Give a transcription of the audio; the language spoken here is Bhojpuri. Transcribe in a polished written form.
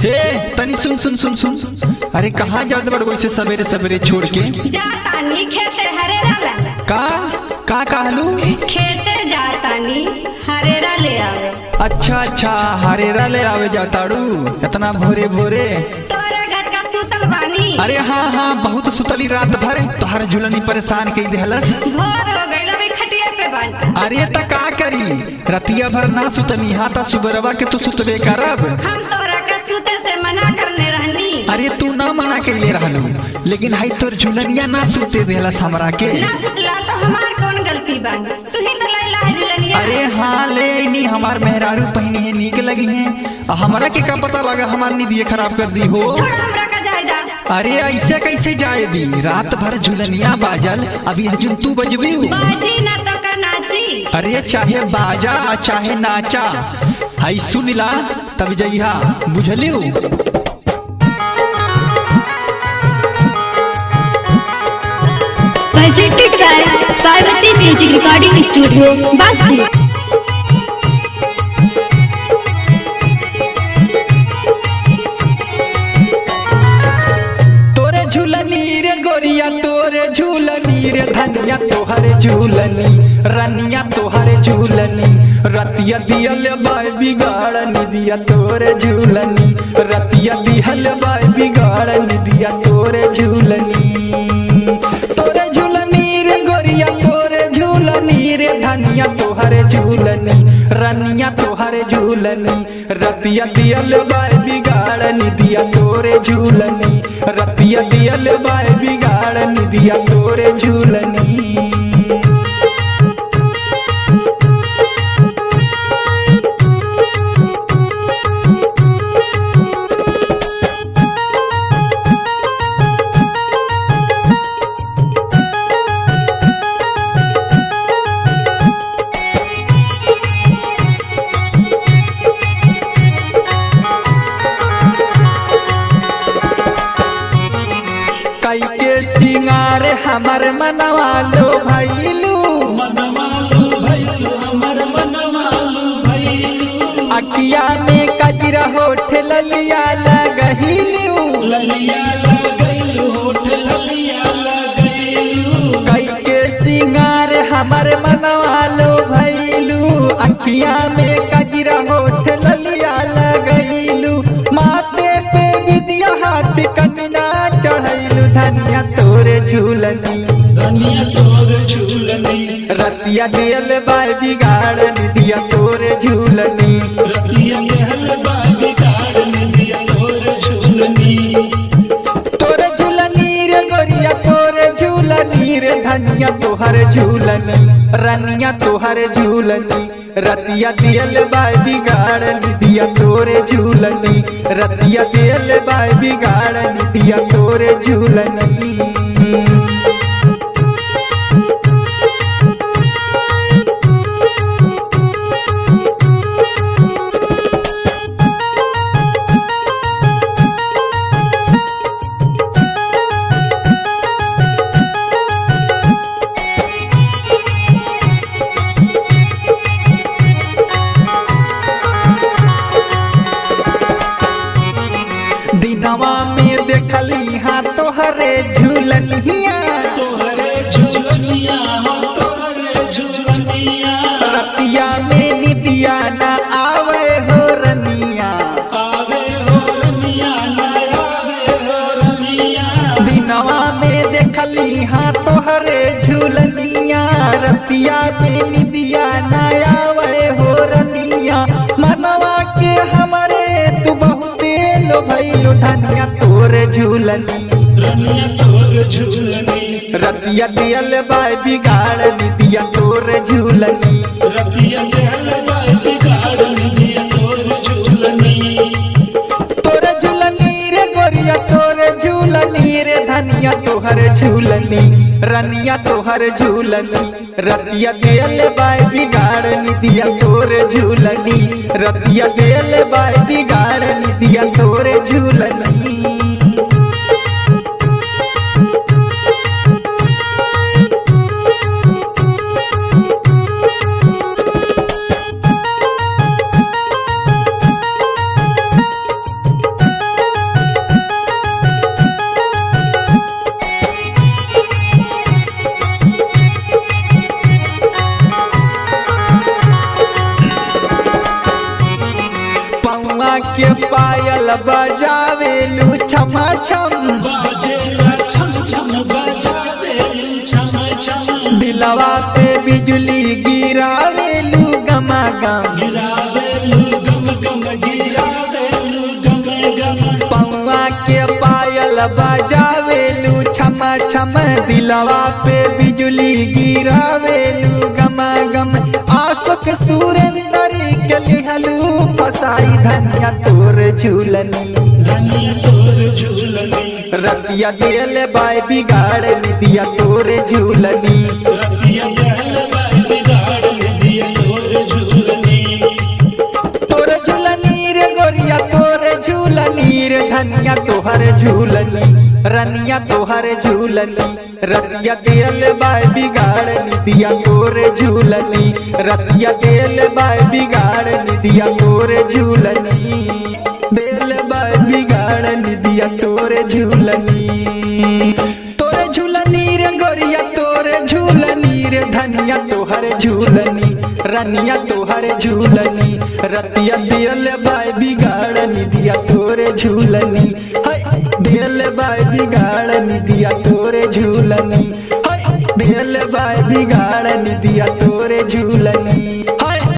हे तनी सुन सुन सुन सुन। अरे कहाँ जात बड़ वैसे सवेरे सवेरे छोड़ के? जातानी खेते हरेरा ला। का कहलू? खेते जातानी हरेरा ले आवे। अच्छा अच्छा हरेरा ले आवे जाताड़ू इतना भोरे भोरे? तोरे घर का सुतल बानी। अरे हाँ हाँ बहुत सुतली रात भर तोहर झुलनी परेशान कई देहलस। भोर हो गइल अभी खटिया पे बानी। अरे त का करी रतिया भर ना सुतनी हा ता सुबरवा के तू सुतबे करब। हम तोरा के सुते से मना करने रहनी। अरे तू ना मना के लिए रहलू लेकिन हाई तोर झुलनिया ना सुते देहलस हमरा के। ना सुतला तो हमार कौन गलती बानी? तू ही तो लैला है झुलनिया। अरे हाँ ले नी हमार मेहरारू पहनी है नीक लगी है हमरा के का पता लगा हमार नींद खराब कर दी हो। छोड़ हमरा का जायदाद। अरे ऐसे कैसे जाए दी रात भर झुलनिया बाजल अभी हजून तू बजबी। बाजी ना तो का नाची। अरे चाहे बाजा चाहे नाचा हाई सुनिला तब जइहा बुझलियो। presented by Parvati Music Recording Studio, Basli. तोरे झूलनी रे गोरिया तोरे झूलनी रे धनिया तोहरे झूलनी रनिया तोहरे झूलनी रतिया दियल बाय बिगाड़ निदिया तोरे झूलनी रतिया दिहल बाय बिगाड़ निदिया तोरे झूलनी। तोरे झूलनी रे गोरिया तोरे झूलनी रे धनिया तोहरे झूलनी रनिया तोहरे झूलनी रतिया दियल बाय बिगाड़ निदिया तोरे झूलनी रतिया दियल बाय बिगाड़ निदिया तोरे झूलनी। सिंगार हमर मनवा लो भैलू अकिया में कजरा होठ ललिया लगहिलू कई के सिंगार हमर मनवा लो भैलू अकिया में कजरा होठ ललिया लगहिलू माथे पे विद्या हाथ कंगना चढ़ैलू धनिया तोरे झूलनी रतिया दियल बाय बिगाड़ निदिया तोरे झूलनी तोरे झूलनी रे गोरिया तोरे झूलनी रे धनिया तोहरे झूलनी रनिया तोहरे झूलनी रतिया दियल बाय बिगाड़ निदिया तोरे झूलनी रतिया दियल बाय बिगाड़ निदिया तोरे झूलनी। दिनवा में देखली हाँ तोहरे झूलनिया रतिया में निदिया ना आवे हो रनिया दिनवा में देखली हाँ तोहरे झूलनिया रतिया में निदिया ना आवे हो रनिया मनवा के हमारे तू बहुते लो भैलू धनिया तोरे झूलनी रतिया दियल बाय बिगाड़ निदिया तोरे झूलनी तोरे झूलनी रे गोरिया तोरे झूलनी रे धनिया तोहरे झूलनी रनिया तोहरे झूलनी रतिया दियल बाय बिगाड़ निदिया तोरे झूलनी रतिया दियल बाय बिगाड़ निदिया तोरे झूलनी। के पायल बजावेलू छमा छम दिलवा पे बिजली गिरावेलू गमा गम पौआ के पायल बजावेलू छमा छम दिलवा पे बिजली गिरावेलू गमा गम आशोक सुरेंद्र के लिहलू फसाई धनिया तोर झूलनी रतिया दिल बाय बिगाड़ निदिया तोर झूलनी तोर झूलनी रे गोरिया तोर झूलनी रे धनिया तोहर झूलनी रनिया तोहर झूलनी रतिया दिल बाय बिगाड़ निदिया तोर झूलनी रतिया दिल बाय बिगाड़ निदिया तोर झूलनी दिल बाय बिगाड़ निदिया तोर झूलनी तोर झूलनी रे गोरिया तोर झूलनी रे धनिया तोहर झूलनी रनिया तोहर झूलनी रतिया दिल बाय बिगाड़ निदिया तोर झूलनी दिल बाय बिगाड़ निदिया तोर